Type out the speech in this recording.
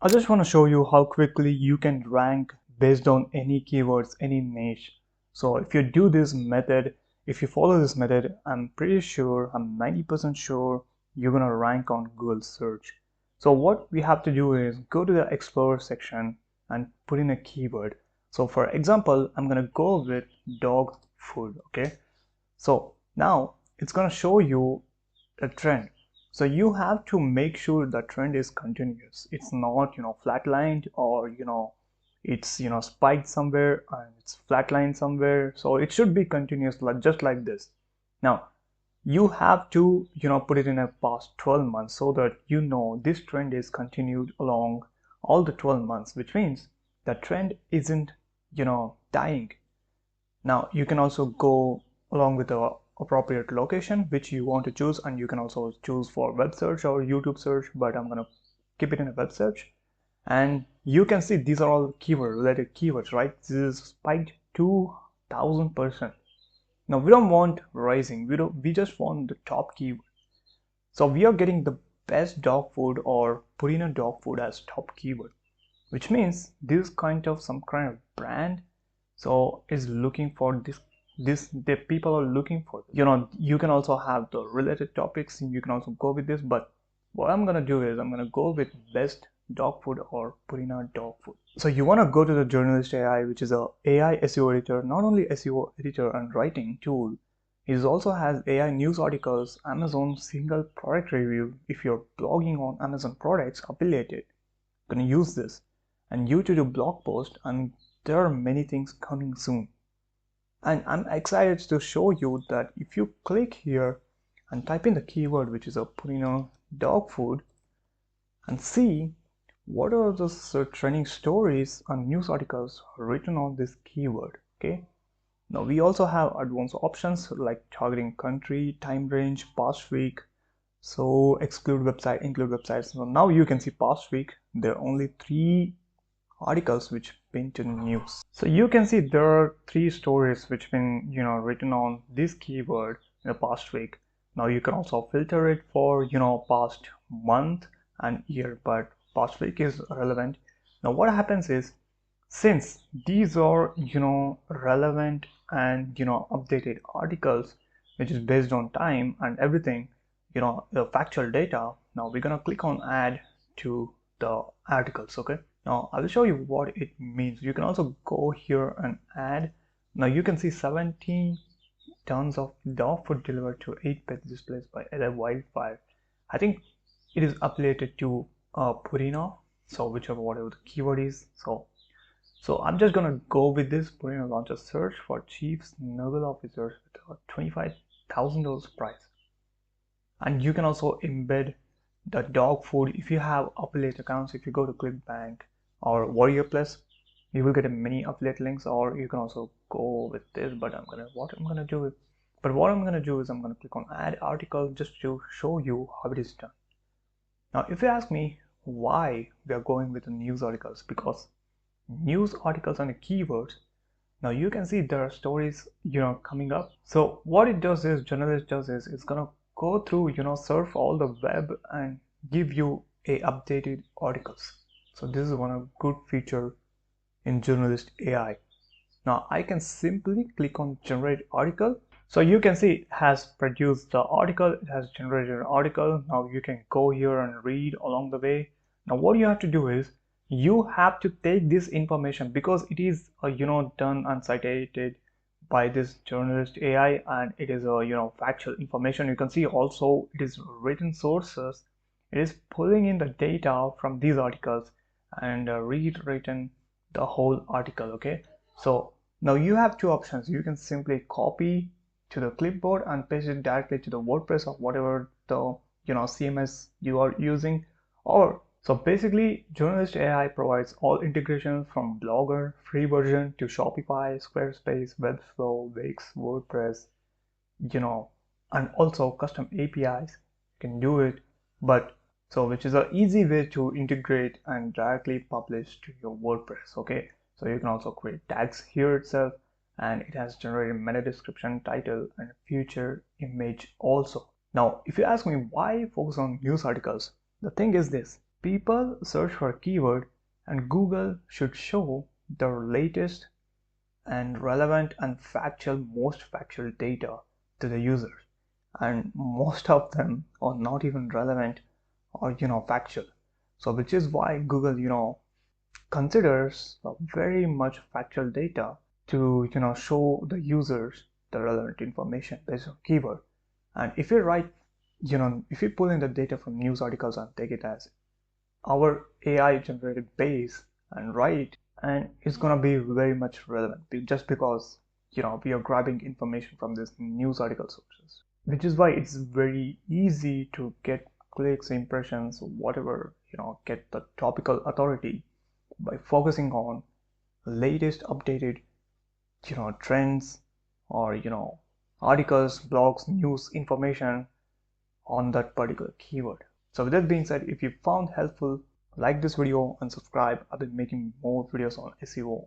I just want to show you how quickly you can rank based on any keywords, any niche. So if you do this method, if you follow this method, I'm pretty sure, I'm 90% sure you're gonna rank on Google search. So what we have to do is go to the Explorer section and put in a keyword. So for example, I'm gonna go with dog food, okay? So now it's gonna show you a trend. So you have to make sure the trend is continuous. It's not, flatlined, or, it's, spiked somewhere and it's flatlined somewhere. So it should be continuous, like just like this. Now you have to, put it in a past 12 months so that this trend is continued along all the 12 months, which means the trend isn't, dying. Now you can also go along with the appropriate location which you want to choose, and you can also choose for web search or YouTube search, but I'm gonna keep it in a web search. And you can see these are all keyword related keywords, right? This is spiked 2000%. Now we don't want rising, we just want the top keyword. So we are getting the best dog food or Purina dog food as top keyword, which means this some kind of brand so is looking for this the people are looking for. You can also have the related topics, and you can also go with this, but what I'm gonna do is I'm gonna go with best dog food or Purina dog food. So you want to go to the Journalist AI, which is a AI SEO editor, not only SEO editor and writing tool. It also has AI news articles, Amazon single product review. If you're blogging on Amazon products affiliated, gonna use this, and you to do blog post, and there are many things coming soon. And I'm excited to show you that if you click here and type in the keyword, which is a Purina dog food, and see what are the trending stories and news articles written on this keyword. Okay, now we also have advanced options like targeting country, time range, past week, so exclude website, include websites. So now you can see past week there are only 3 articles which been to news. So you can see there are 3 stories which been written on this keyword in the past week. Now you can also filter it for past month and year, but past week is relevant. Now what happens is, since these are relevant and updated articles which is based on time and everything, the factual data, now we're gonna click on add to the articles. Okay, now I will show you what it means. You can also go here and add. Now you can see 17 tons of dog food delivered to 8 pet displays by a wildfire. I think it is updated to Purina, so whichever whatever the keyword is. So I'm just gonna go with this. Purina launch a search for chief naval officers with a $25,000 prize. And you can also embed the dog food if you have affiliate accounts. If you go to ClickBank or Warrior Plus, you will get a many affiliate links, or you can also go with this. But what I'm gonna do is I'm gonna click on add article just to show you how it is done. Now if you ask me why we are going with the news articles, because news articles and keywords, now you can see there are stories coming up. So what it does is, journalist does is, it's gonna go through, surf all the web and give you a updated articles. So this is one of good feature in Journalist AI. Now I can simply click on generate article. So you can see it has produced the article, it has generated an article. Now you can go here and read along the way. Now what you have to do is, you have to take this information, because it is done and cited by this Journalist AI, and it is a factual information. You can see also it is written sources. It is pulling in the data from these articles and rewritten the whole article. Okay, so now you have 2 options. You can simply copy to the clipboard and paste it directly to the WordPress or whatever the CMS you are using. Or so basically, Journalist AI provides all integrations from Blogger free version to Shopify, Squarespace, Webflow, Wix, WordPress, and also custom APIs. You can do it, but so which is an easy way to integrate and directly publish to your WordPress. Okay, so you can also create tags here itself, and it has generated meta description, title, and future image also. Now, if you ask me why focus on news articles, the thing is this: People search for a keyword and Google should show the latest and relevant and most factual data to the users. And most of them are not even relevant or factual. So which is why Google considers very much factual data to show the users the relevant information based on keyword. And if you write, if you pull in the data from news articles and take it as our AI generated base and write, and it's gonna be very much relevant just because we are grabbing information from this news article sources, which is why it's very easy to get clicks, impressions, whatever, get the topical authority by focusing on latest updated trends or articles, blogs, news information on that particular keyword. So with that being said, if you found helpful, like this video and subscribe. I've been making more videos on SEO